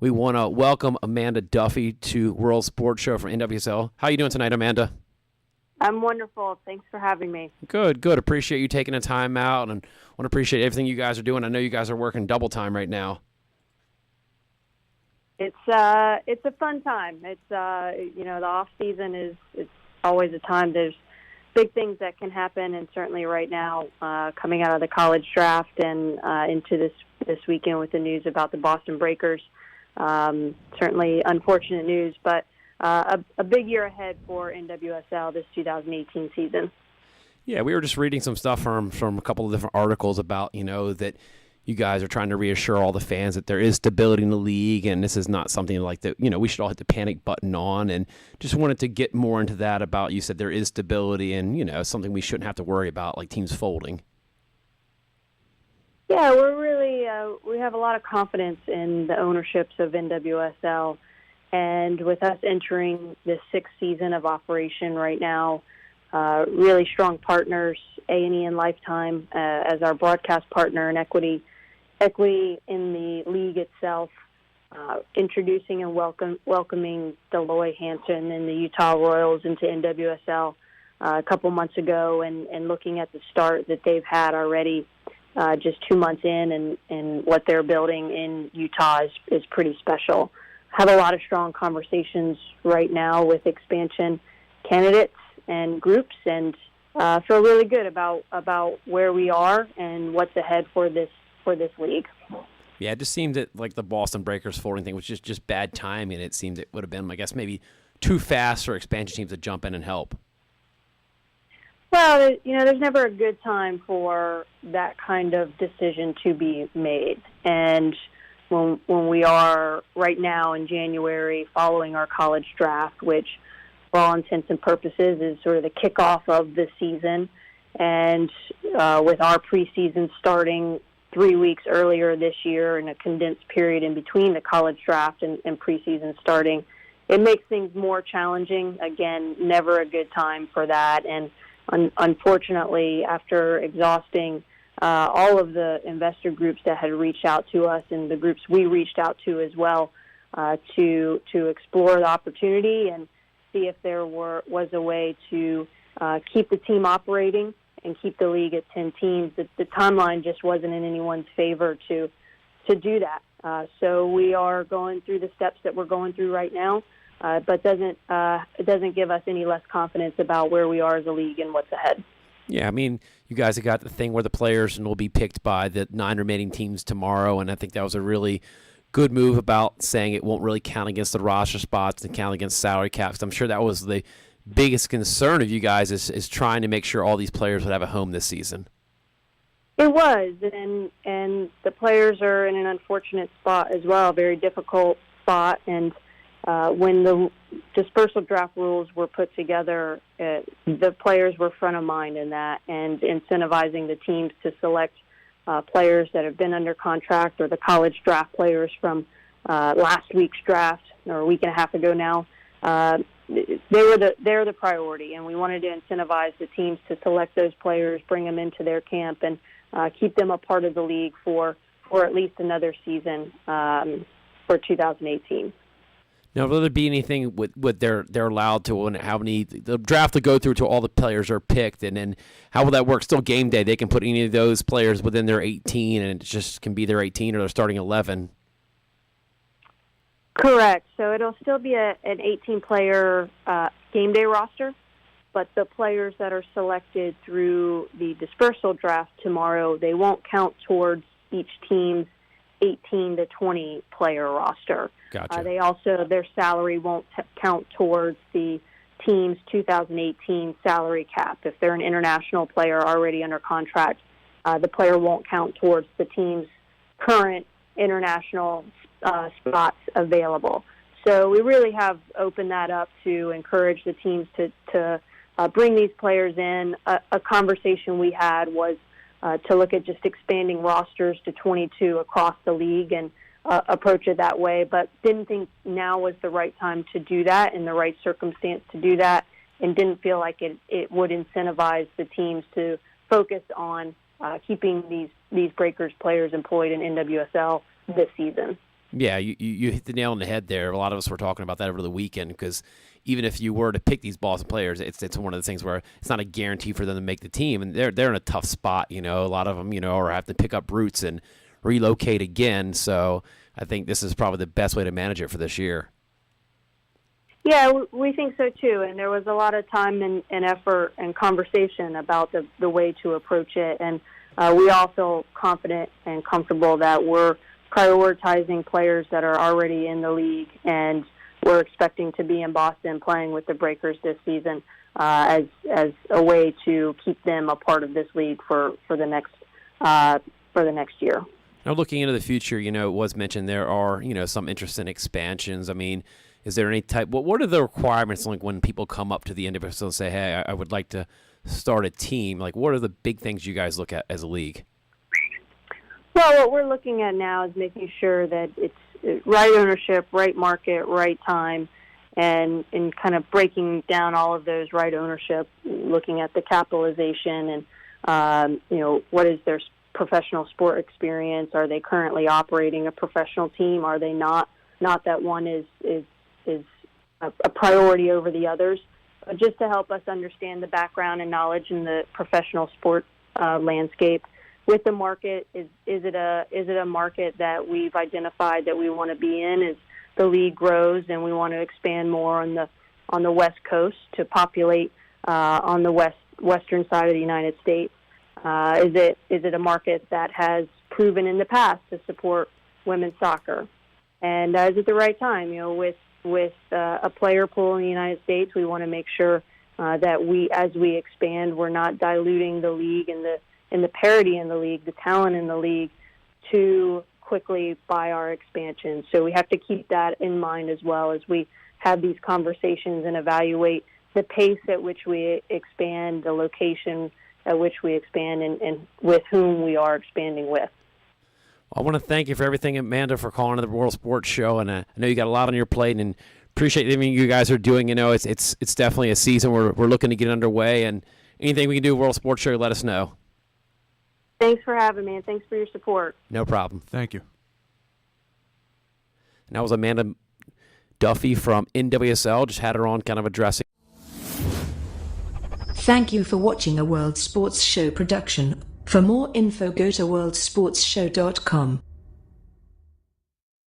We want to welcome Amanda Duffy to World Sports Show from NWSL. How are you doing tonight, Amanda? I'm wonderful. Thanks for having me. Good. Appreciate you taking the time out, and want to appreciate everything you guys are doing. I know you guys are working double time right now. It's a fun time. It's the off season it's always a time. There's big things that can happen, and certainly right now, coming out of the college draft and into this weekend with the news about the Boston Breakers. Certainly unfortunate news, but a big year ahead for NWSL this 2018 season. Yeah, we were just reading some stuff from a couple of different articles about, that you guys are trying to reassure all the fans that there is stability in the league, and this is not something like that, we should all hit the panic button on, and just wanted to get more into that about, you said there is stability and, something we shouldn't have to worry about, like teams folding. Yeah, we're really we have a lot of confidence in the ownerships of NWSL, and with us entering the sixth season of operation right now, really strong partners, A&E and Lifetime as our broadcast partner, and equity in the league itself, introducing and welcoming Deloy Hansen and the Utah Royals into NWSL a couple months ago, and looking at the start that they've had already. Just 2 months in, and what they're building in Utah is pretty special. Have a lot of strong conversations right now with expansion candidates and groups, and feel really good about where we are and what's ahead for this league. Yeah, it just seemed that like the Boston Breakers folding thing was just bad timing. It seemed it would have been, I guess, maybe too fast for expansion teams to jump in and help. Well, there's never a good time for that kind of decision to be made. And when we are right now in January following our college draft, which for all intents and purposes is sort of the kickoff of the season, and with our preseason starting 3 weeks earlier this year in a condensed period in between the college draft and preseason starting, it makes things more challenging. Again, never a good time for that. And unfortunately, after exhausting all of the investor groups that had reached out to us and the groups we reached out to as well, to explore the opportunity and see if there was a way to keep the team operating and keep the league at 10 teams, the timeline just wasn't in anyone's favor to do that. So we are going through the steps that we're going through right now. But it doesn't give us any less confidence about where we are as a league and what's ahead. Yeah, I mean, you guys have got the thing where the players will be picked by the 9 remaining teams tomorrow, and I think that was a really good move about saying it won't really count against the roster spots and count against salary caps. I'm sure that was the biggest concern of you guys is trying to make sure all these players would have a home this season. It was, and the players are in an unfortunate spot as well, a very difficult spot, and when the dispersal draft rules were put together, the players were front of mind in that, and incentivizing the teams to select players that have been under contract, or the college draft players from last week's draft, or a week and a half ago now. They're the priority, and we wanted to incentivize the teams to select those players, bring them into their camp, and keep them a part of the league for at least another season for 2018. Now, will there be anything with they're allowed to, and how many the draft will go through till all the players are picked, and then how will that work? Still game day, they can put any of those players within their 18, and it just can be their 18 or their starting 11. Correct. So it'll still be an 18-player game day roster, but the players that are selected through the dispersal draft tomorrow, they won't count towards each team's 18 to 20 player roster. Gotcha. Their salary won't count towards the team's 2018 salary cap. If they're an international player already under contract, the player won't count towards the team's current international spots available. So we really have opened that up to encourage the teams to bring these players in. A conversation we had was to look at just expanding rosters to 22 across the league and approach it that way, but didn't think now was the right time to do that in the right circumstance to do that, and didn't feel like it would incentivize the teams to focus on keeping these Breakers players employed in NWSL this season. Yeah, you hit the nail on the head there. A lot of us were talking about that over the weekend because even if you were to pick these Boston players, it's one of the things where it's not a guarantee for them to make the team, and they're in a tough spot. A lot of them, are having to pick up roots and relocate again. So I think this is probably the best way to manage it for this year. Yeah, we think so too. And there was a lot of time and effort and conversation about the way to approach it. And we all feel confident and comfortable that we're prioritizing players that are already in the league, and we're expecting to be in Boston playing with the Breakers this season as a way to keep them a part of this league for the next year. Now, looking into the future, it was mentioned there are some interesting expansions. I mean, is there any type? What are the requirements like when people come up to the NWSL and say, "Hey, I would like to start a team"? Like, what are the big things you guys look at as a league? Well, what we're looking at now is making sure that it's right ownership, right market, right time, and kind of breaking down all of those right ownership, looking at the capitalization and, what is their professional sport experience? Are they currently operating a professional team? Are they not? Not that one is a priority over the others, but just to help us understand the background and knowledge in the professional sport landscape. With the market, is it a market that we've identified that we want to be in as the league grows and we want to expand more on the West Coast to populate on the western side of the United States? Is it a market that has proven in the past to support women's soccer? And is it the right time? With a player pool in the United States, we want to make sure that as we expand, we're not diluting the league and the parity in the league, the talent in the league, too quickly by our expansion. So we have to keep that in mind as well as we have these conversations and evaluate the pace at which we expand, the location at which we expand, and with whom we are expanding with. I want to thank you for everything, Amanda, for calling to the World Sports Show, and I know you got a lot on your plate, and appreciate everything you guys are doing. It's definitely a season we're looking to get underway, and anything we can do World Sports Show, let us know. Thanks for having me, and thanks for your support. No problem. Thank you. And that was Amanda Duffy from NWSL. Just had her on kind of addressing. Thank you for watching a World Sports Show production. For more info, go to worldsportsshow.com.